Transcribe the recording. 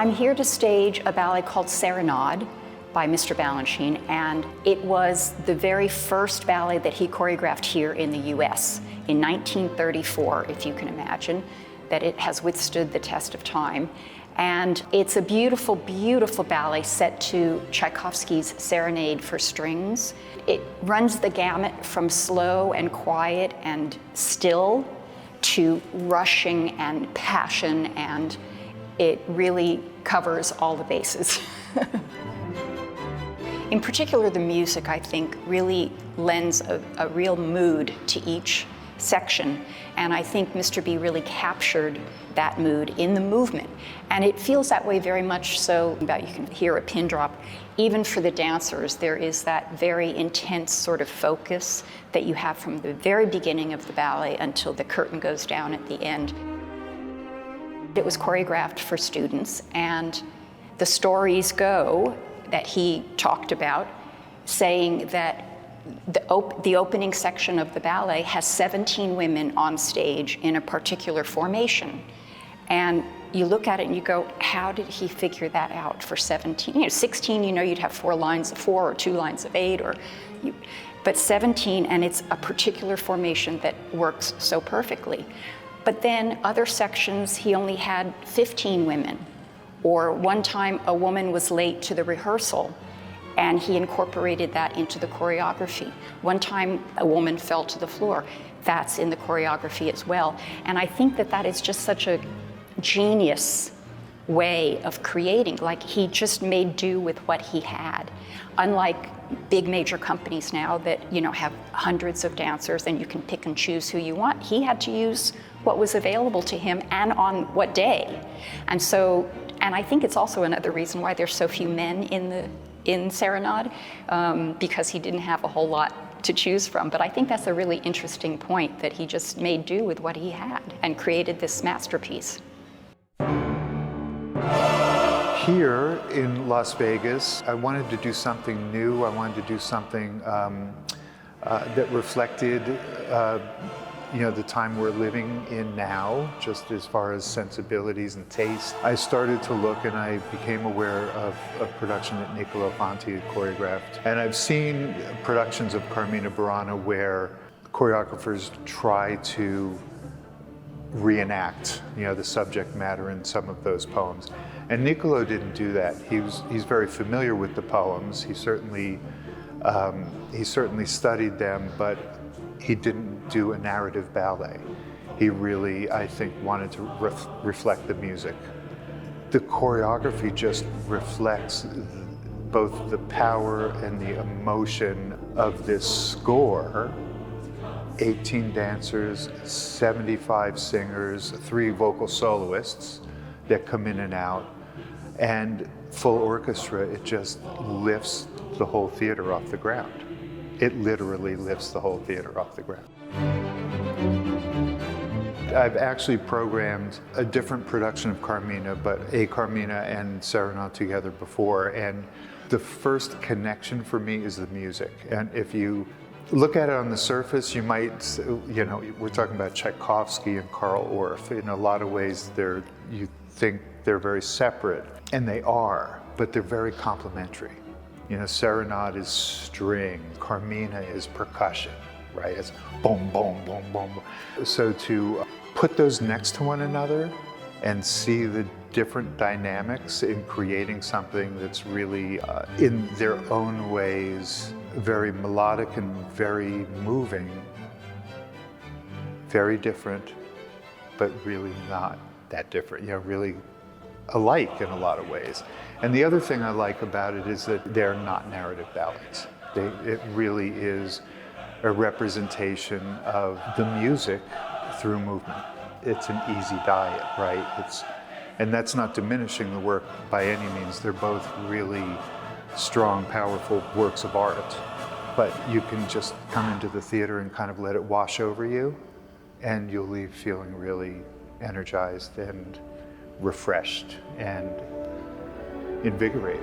I'm here to stage a ballet called Serenade by Mr. Balanchine, and it was the very first ballet that he choreographed here in the US in 1934, if you can imagine that it has withstood the test of time. And it's a beautiful, beautiful ballet set to Tchaikovsky's Serenade for strings. It runs the gamut from slow and quiet and still to rushing and passion, and it really covers all the bases. In particular, the music, I think, really lends a real mood to each section, and I think Mr. B really captured that mood in the movement. And it feels that way very much so. You can hear a pin drop. Even for the dancers, there is that very intense sort of focus that you have from the very beginning of the ballet until the curtain goes down at the end. It was choreographed for students, and the stories go that he talked about, saying that the opening section of the ballet has 17 women on stage in a particular formation. And you look at it and you go, how did he figure that out for 17? 16, you'd have 4 lines of 4 or 2 lines of 8, but 17, and it's a particular formation that works so perfectly. But then other sections, he only had 15 women. Or one time a woman was late to the rehearsal, and he incorporated that into the choreography. One time a woman fell to the floor. That's in the choreography as well. And I think that that is just such a genius way of creating. Like, he just made do with what he had. Unlike big major companies now that have hundreds of dancers and you can pick and choose who you want, he had to use what was available to him and on what day. And I think it's also another reason why there's so few men in Serenade, because he didn't have a whole lot to choose from. But I think that's a really interesting point, that he just made do with what he had and created this masterpiece. Here in Las Vegas, I wanted to do something new. I wanted to do something that reflected the time we're living in now, just as far as sensibilities and taste. I started to look, and I became aware of a production that Nicolo Fonte had choreographed. And I've seen productions of Carmina Burana where choreographers try to reenact, the subject matter in some of those poems. And Nicolo didn't do that. He's very familiar with the poems. He certainly studied them, but he didn't do a narrative ballet. He really, I think, wanted to reflect the music. The choreography just reflects both the power and the emotion of this score. 18 dancers, 75 singers, 3 vocal soloists that come in and out, and full orchestra. It just lifts the whole theater off the ground. It literally lifts the whole theater off the ground. I've actually programmed a different production of Carmina, but a Carmina and Serenade together before, and the first connection for me is the music. And if you look at it on the surface, you might, we're talking about Tchaikovsky and Karl Orff. In a lot of ways, you think they're very separate, and they are, but they're very complementary. Serenade is string, Carmina is percussion, right? It's boom, boom, boom, boom. So to put those next to one another and see the different dynamics in creating something that's really, in their own ways, very melodic and very moving, very different, but really not that different, really alike in a lot of ways. And the other thing I like about it is that they're not narrative ballets. It really is a representation of the music through movement. It's an easy diet, right? And that's not diminishing the work by any means. They're both really strong, powerful works of art. But you can just come into the theater and kind of let it wash over you, and you'll leave feeling really energized and refreshed and invigorated.